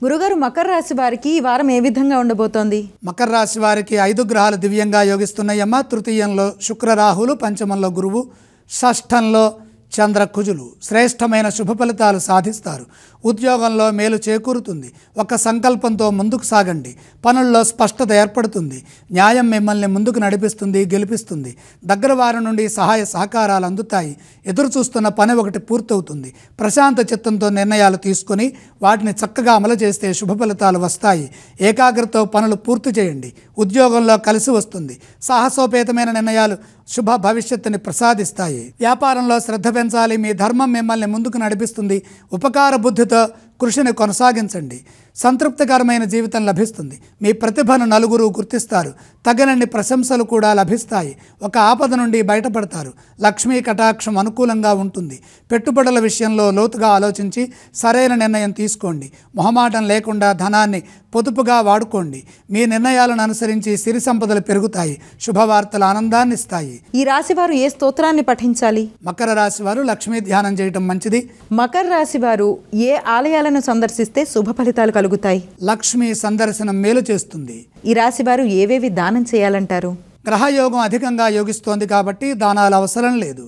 గురుగారు, మకర రాశి వారికి ఈ వారం ఏ విధంగా ఉండబోతోంది? మకర రాశి వారికి 5 గ్రహాలు దివ్యంగా యోగిస్తున్నాయమ్మ. తృతీయంలో శుక్ర రాహులు, పంచమంలో గురువు, షష్ఠంలో చంద్ర కుజులు. శ్రేష్టమైన శుభ ఫలితాలు సాధిస్తారు. ఉద్యోగంలో మేలు చేకూరుతుంది. ఒక సంకల్పంతో ముందుకు సాగండి. పనుల్లో స్పష్టత ఏర్పడుతుంది. న్యాయం మిమ్మల్ని ముందుకు నడిపిస్తుంది, గెలిపిస్తుంది. దగ్గర వారి నుండి సహాయ సహకారాలు అందుతాయి. ఎదురు చూస్తున్న పని ఒకటి పూర్తవుతుంది. ప్రశాంత చిత్తంతో నిర్ణయాలు తీసుకొని వాటిని చక్కగా అమలు చేస్తే శుభ ఫలితాలు వస్తాయి. ఏకాగ్రతతో పనులు పూర్తి చేయండి. ఉద్యోగంలో కలిసి వస్తుంది. సాహసోపేతమైన నిర్ణయాలు శుభ భవిష్యత్తుని ప్రసాదిస్తాయి. వ్యాపారంలో శ్రద్ధ పెంచాలి. మీ ధర్మం మిమ్మల్ని ముందుకు నడిపిస్తుంది. ఉపకార బుద్ధితో కృషిని కొనసాగించండి. సంతృప్తికరమైన జీవితం లభిస్తుంది. మీ ప్రతిభను నలుగురు గుర్తిస్తారు. తగినన్ని ప్రశంసలు కూడా లభిస్తాయి. ఒక ఆపద నుండి బయటపడతారు. లక్ష్మీ కటాక్షం అనుకూలంగా ఉంటుంది. పెట్టుబడుల విషయంలో లోతుగా ఆలోచించి సరైన నిర్ణయం తీసుకోండి. మొహమాటం లేకుండా ధనాన్ని పొదుపుగా వాడుకోండి. మీ నిర్ణయాలను అనుసరించి సిరి సంపదలు పెరుగుతాయి. శుభవార్తలు ఆనందాన్ని ఇస్తాయి. ఈ రాశి వారు ఏ స్తోత్రాన్ని పఠించాలి? మకర రాశి వారు లక్ష్మీ ధ్యానం చేయటం మంచిది. మకర రాశి వారు ఏ ఆలయాలను సందర్శిస్తే శుభ ఫలితాలు కలుగుతాయి? లక్ష్మీ సందర్శనం మేలు చేస్తుంది. ఈ రాశి వారు ఏవేవి దానం చేయాలంటారు? గ్రహయోగం అధికంగా యోగిస్తోంది కాబట్టి దానాలు అవసరం లేదు.